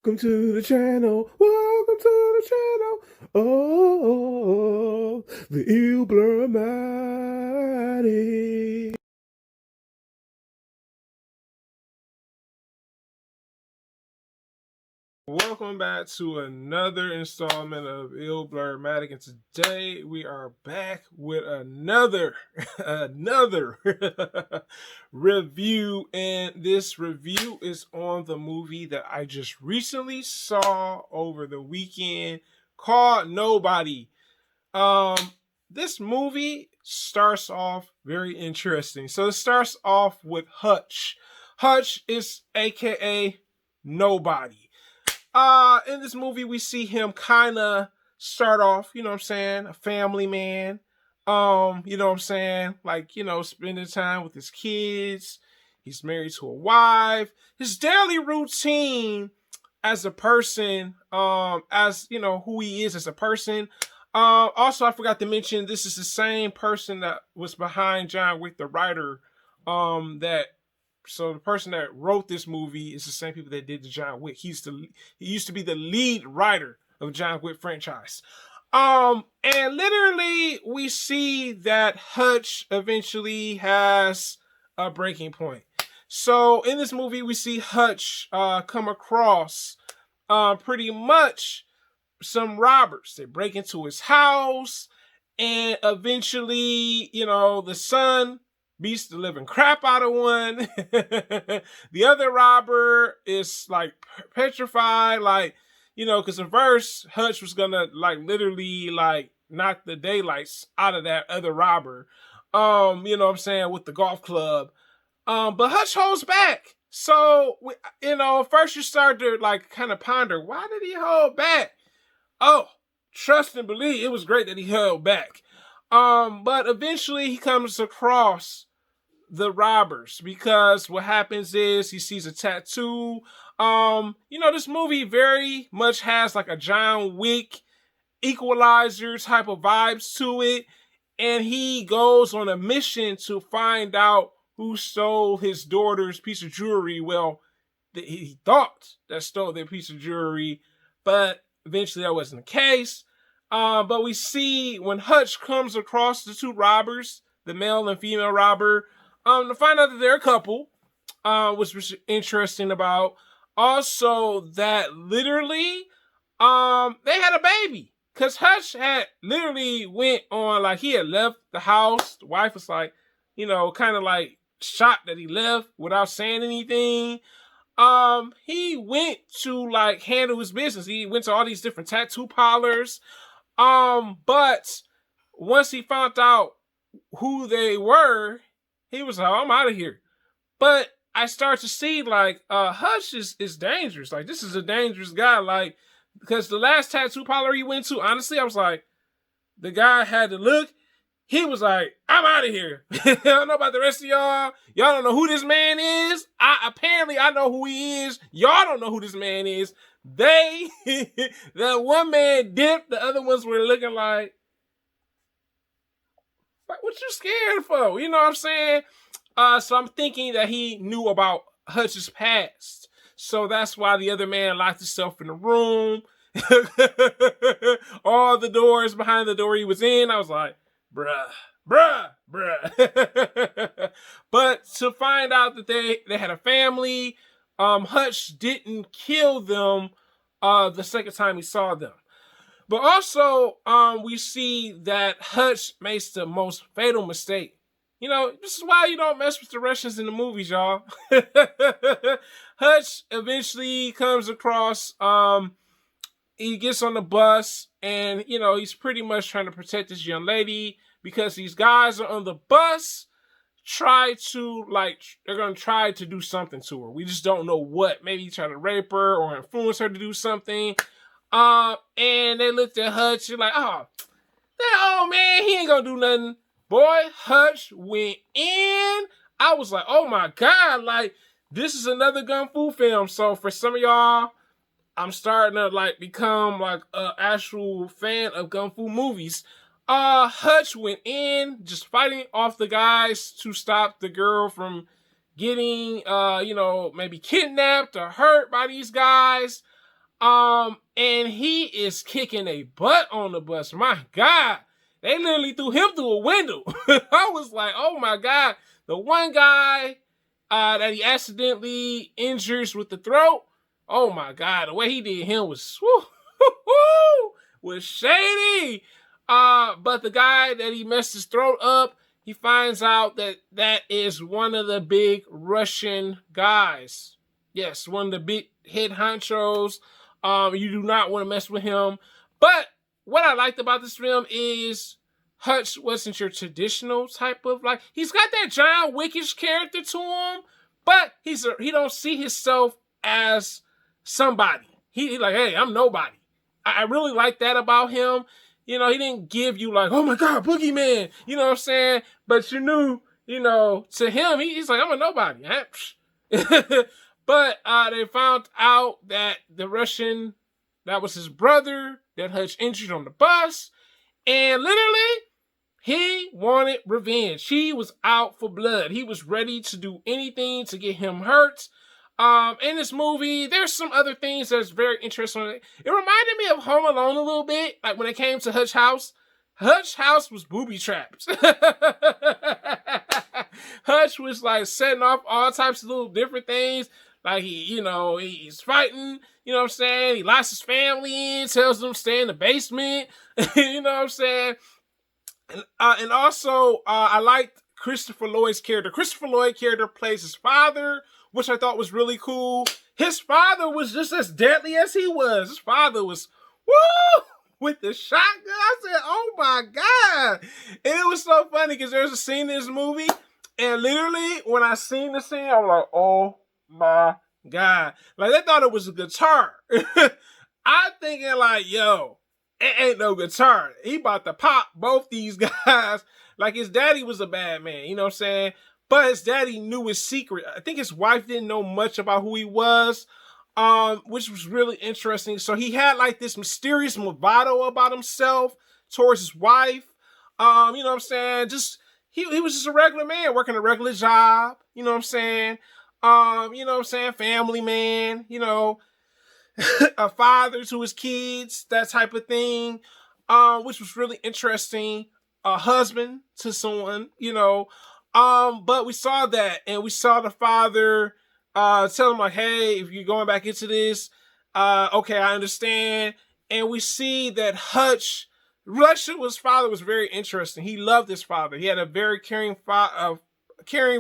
Welcome to the channel. Welcome to the channel. Oh, the ill blurmatic. Welcome back to another installment of Ill Blurmatic, and today we are back with another review, and this review is on the movie that I just recently saw over the weekend called Nobody. This movie starts off very interesting. So it starts off with Hutch. Hutch is aka Nobody. In this movie, we see him kind of start off, you know what I'm saying, a family man. You know what I'm saying, like, you know, spending time with his kids. He's married to a wife. His daily routine as a person, as you know, who he is as a person. Also, I forgot to mention this is the same person that was behind John Wick, the writer. So the person that wrote this movie is the same people that did the John Wick. He used to be the lead writer of John Wick franchise. And literally we see that Hutch eventually has a breaking point. So in this movie we see Hutch come across pretty much some robbers. They break into his house, and eventually, you know, the son beats the living crap out of one. The other robber is like petrified, like, you know, because at first Hutch was gonna like literally like knock the daylights out of that other robber. You know what I'm saying, with the golf club. But Hutch holds back. So you know, first you start to like kind of ponder, why did he hold back? Oh, trust and believe, it was great that he held back. But eventually he comes across the robbers, because what happens is he sees a tattoo. You know, this movie very much has like a John Wick Equalizer type of vibes to it, and he goes on a mission to find out who stole his daughter's piece of jewelry. Well, he thought that stole their piece of jewelry, but eventually that wasn't the case. But we see when Hutch comes across the two robbers, the male and female robber, to find out that they're a couple, which was interesting about. Also, that literally, they had a baby. Because Hutch had literally went on, like, he had left the house. The wife was like, you know, kind of like shocked that he left without saying anything. He went to like handle his business. He went to all these different tattoo parlors. But once he found out who they were, he was like, I'm out of here. But I start to see like Hutch is dangerous. Like, this is a dangerous guy. Like, because the last tattoo parlor he went to, honestly, I was like, the guy had to look. He was like, I'm out of here. I don't know about the rest of y'all. Y'all don't know who this man is. Apparently I know who he is. Y'all don't know who this man is. That one man dipped, the other ones were looking like what you scared for? You know what I'm saying? So I'm thinking that he knew about Hutch's past. So that's why the other man locked himself in the room. All the doors behind the door he was in. I was like, bruh. But to find out that they had a family, Hutch didn't kill them the second time he saw them. But also, we see that Hutch makes the most fatal mistake. You know, this is why you don't mess with the Russians in the movies, y'all. Hutch eventually comes across, he gets on the bus, and, you know, he's pretty much trying to protect this young lady, because these guys are on the bus, they're going to try to do something to her. We just don't know what. Maybe try to rape her or influence her to do something. And they looked at Hutch and like, oh, that old man, he ain't gonna do nothing. Boy, Hutch went in. I was like, oh my God, like, this is another Gunfu film. So for some of y'all, I'm starting to like become like an actual fan of Gunfu movies. Hutch went in, just fighting off the guys to stop the girl from getting, you know, maybe kidnapped or hurt by these guys. And he is kicking a butt on the bus. My God, they literally threw him through a window. I was like, oh my God. The one guy that he accidentally injures with the throat. Oh my God, the way he did him was was shady. But the guy that he messed his throat up, he finds out that that is one of the big Russian guys. Yes, one of the big head honchos. You do not want to mess with him. But what I liked about this film is Hutch wasn't your traditional type of, like, he's got that John Wickish character to him, but he don't see himself as somebody. He like, hey, I'm nobody. I really like that about him. You know, he didn't give you like, oh my God, boogeyman. You know what I'm saying? But you knew, you know, to him, he's like, I'm a nobody. But they found out that the Russian, that was his brother, that Hutch injured on the bus. And literally, he wanted revenge. He was out for blood. He was ready to do anything to get him hurt. In this movie, there's some other things that's very interesting. It reminded me of Home Alone a little bit, like when it came to Hutch House. Hutch House was booby traps. Hutch was like setting off all types of little different things. Like he's fighting, you know what I'm saying? He locks his family in, tells them to stay in the basement, you know what I'm saying? And also, I liked Christopher Lloyd's character. Christopher Lloyd's character plays his father, which I thought was really cool. His father was just as deadly as he was. His father was, woo, with the shotgun. I said, oh my God. And it was so funny because there's a scene in this movie, and literally, when I seen the scene, I was like, oh my God. Like, they thought it was a guitar. I'm thinking like, yo, it ain't no guitar. He about to pop both these guys. Like, his daddy was a bad man, you know what I'm saying? But his daddy knew his secret. I think his wife didn't know much about who he was, which was really interesting. So he had like this mysterious bravado about himself towards his wife. You know what I'm saying? Just he was just a regular man working a regular job. You know what I'm saying? You know what I'm saying? Family man. You know, a father to his kids, that type of thing. Which was really interesting. A husband to someone. You know. But we saw that, and we saw the father tell him like, hey, if you're going back into this, okay, I understand. And we see that Hutch, relationship with his father was very interesting. He loved his father. He had a very caring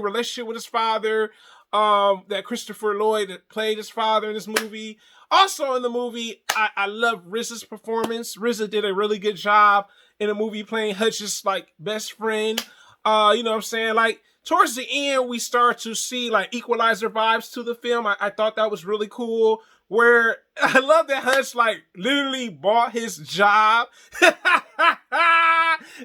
relationship with his father. That Christopher Lloyd that played his father in this movie. Also in the movie, I love RZA's performance. RZA did a really good job in the movie playing Hutch's like best friend. You know what I'm saying? Like, towards the end, we start to see like Equalizer vibes to the film. I thought that was really cool. Where I love that Hutch like literally bought his job. That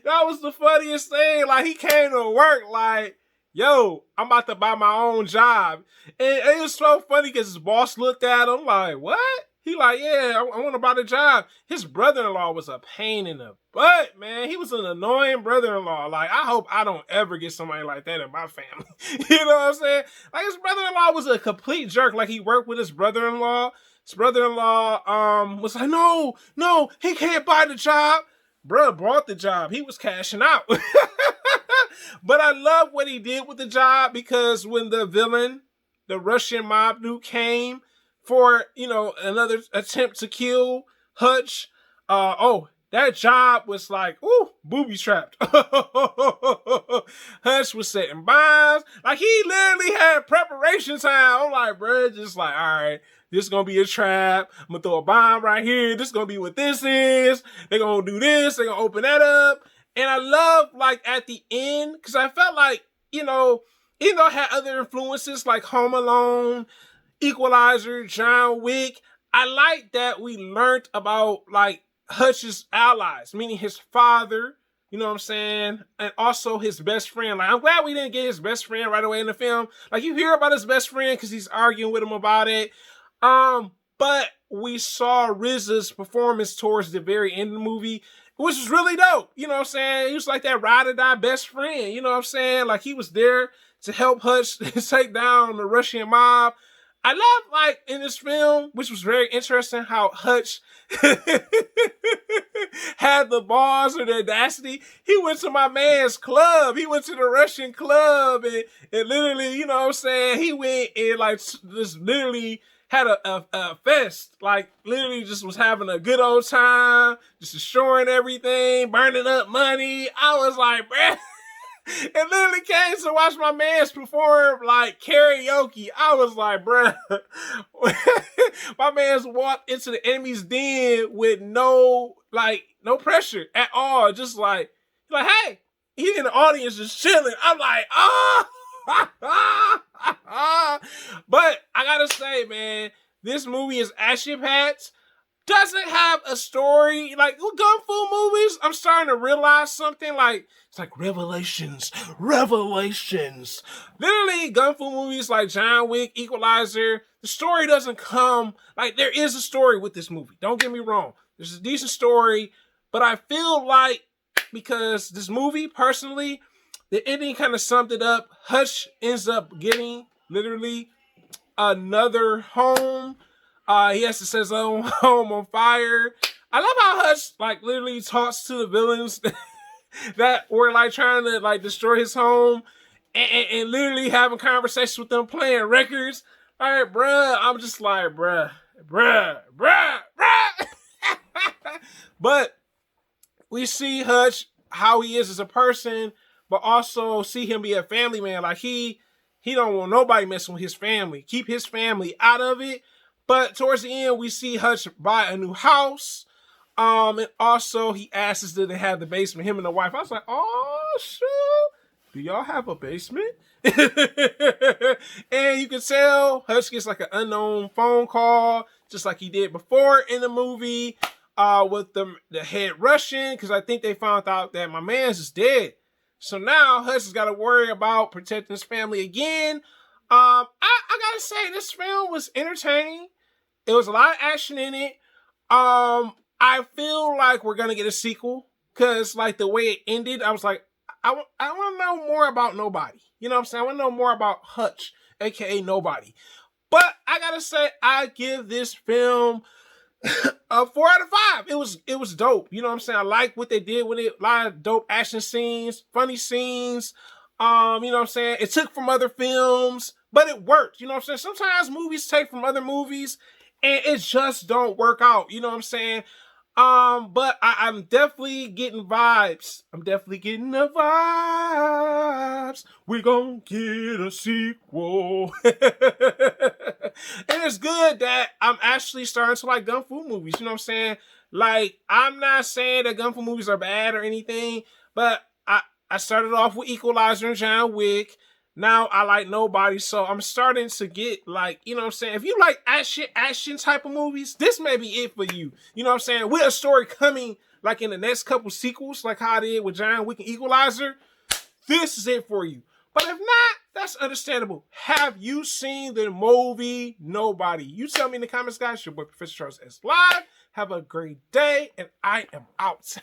was the funniest thing. Like, he came to work like, yo, I'm about to buy my own job. And it was so funny because his boss looked at him like, what? He like, yeah, I want to buy the job. His brother-in-law was a pain in the butt, man. He was an annoying brother-in-law. Like, I hope I don't ever get somebody like that in my family. You know what I'm saying? Like, his brother-in-law was a complete jerk. Like, he worked with his brother-in-law. His brother-in-law was like, no, he can't buy the job. Bruh bought the job. He was cashing out. But I love what he did with the job, because when the villain, the Russian mob dude, came for, you know, another attempt to kill Hutch, that job was like, ooh, booby trapped. Hutch was setting bombs. Like, he literally had preparation time. I'm like, bro, just like, all right, this is going to be a trap. I'm going to throw a bomb right here. This is going to be what this is. They're going to do this. They're going to open that up. And I love, like, at the end, because I felt like, you know, even though I had other influences like Home Alone, Equalizer, John Wick, I like that we learned about, like, Hutch's allies, meaning his father, you know what I'm saying, and also his best friend. Like, I'm glad we didn't get his best friend right away in the film. Like, you hear about his best friend because he's arguing with him about it. But we saw RZA's performance towards the very end of the movie, which was really dope. You know what I'm saying? He was like that ride or die best friend. You know what I'm saying? Like, he was there to help Hutch take down the Russian mob. I love, like, in this film, which was very interesting, how Hutch had the balls or the audacity. He went to my man's club. He went to the Russian club and literally, you know what I'm saying, he went and, like, just literally had a fest. Like, literally just was having a good old time, just destroying everything, burning up money. I was like, bruh. And literally came to watch my man's perform, like, karaoke. I was like, bruh. My man's walked into the enemy's den with no pressure at all. Just like, hey, he in the audience just chilling. I'm like, ah. But I gotta say, man, this movie is action-packed. Doesn't have a story. Like, Gunfu movies, I'm starting to realize something. Like, it's like revelations. Literally, Gunfu movies like John Wick, Equalizer, the story doesn't come. Like, there is a story with this movie. Don't get me wrong. There's a decent story. But I feel like, because this movie, personally, the ending kind of summed it up. Hutch ends up getting, literally, another home. He has to set his own home on fire. I love how Hutch, like, literally talks to the villains that were, like, trying to, like, destroy his home and literally having conversations with them, playing records. All right, bruh. I'm just like, bruh. But we see Hutch, how he is as a person, but also see him be a family man. Like, he don't want nobody messing with his family. Keep his family out of it. But towards the end, we see Hutch buy a new house. And also he asks us, do they have the basement, him and the wife. I was like, oh, shoot. Do y'all have a basement? And you can tell Hutch gets like an unknown phone call, just like he did before in the movie, with the head Russian, because I think they found out that my man's is dead. So now Hutch has got to worry about protecting his family again. I gotta say, this film was entertaining. It was a lot of action in it. I feel like we're gonna get a sequel, because, like, the way it ended, I was like, I want to know more about Nobody. You know what I'm saying? I want to know more about Hutch, aka Nobody. But I gotta say, I give this film a 4 out of 5. It was dope. You know what I'm saying? I like what they did with it. A lot of dope action scenes, funny scenes. You know what I'm saying? It took from other films, but it worked. You know what I'm saying? Sometimes movies take from other movies and it just don't work out. You know what I'm saying? But I'm definitely getting vibes. I'm definitely getting the vibes. We gonna get a sequel. And it's good that I'm actually starting to like Gunfu movies. You know what I'm saying? Like, I'm not saying that Gunfu movies are bad or anything, but I started off with Equalizer and John Wick. Now I like Nobody, so I'm starting to get, like, you know what I'm saying? If you like action type of movies, this may be it for you. You know what I'm saying? With a story coming, like, in the next couple sequels, like how I did with John Wick and Equalizer, this is it for you. But if not, that's understandable. Have you seen the movie Nobody? You tell me in the comments, guys. Your boy, Professor Charles S. Live. Have a great day, and I am out.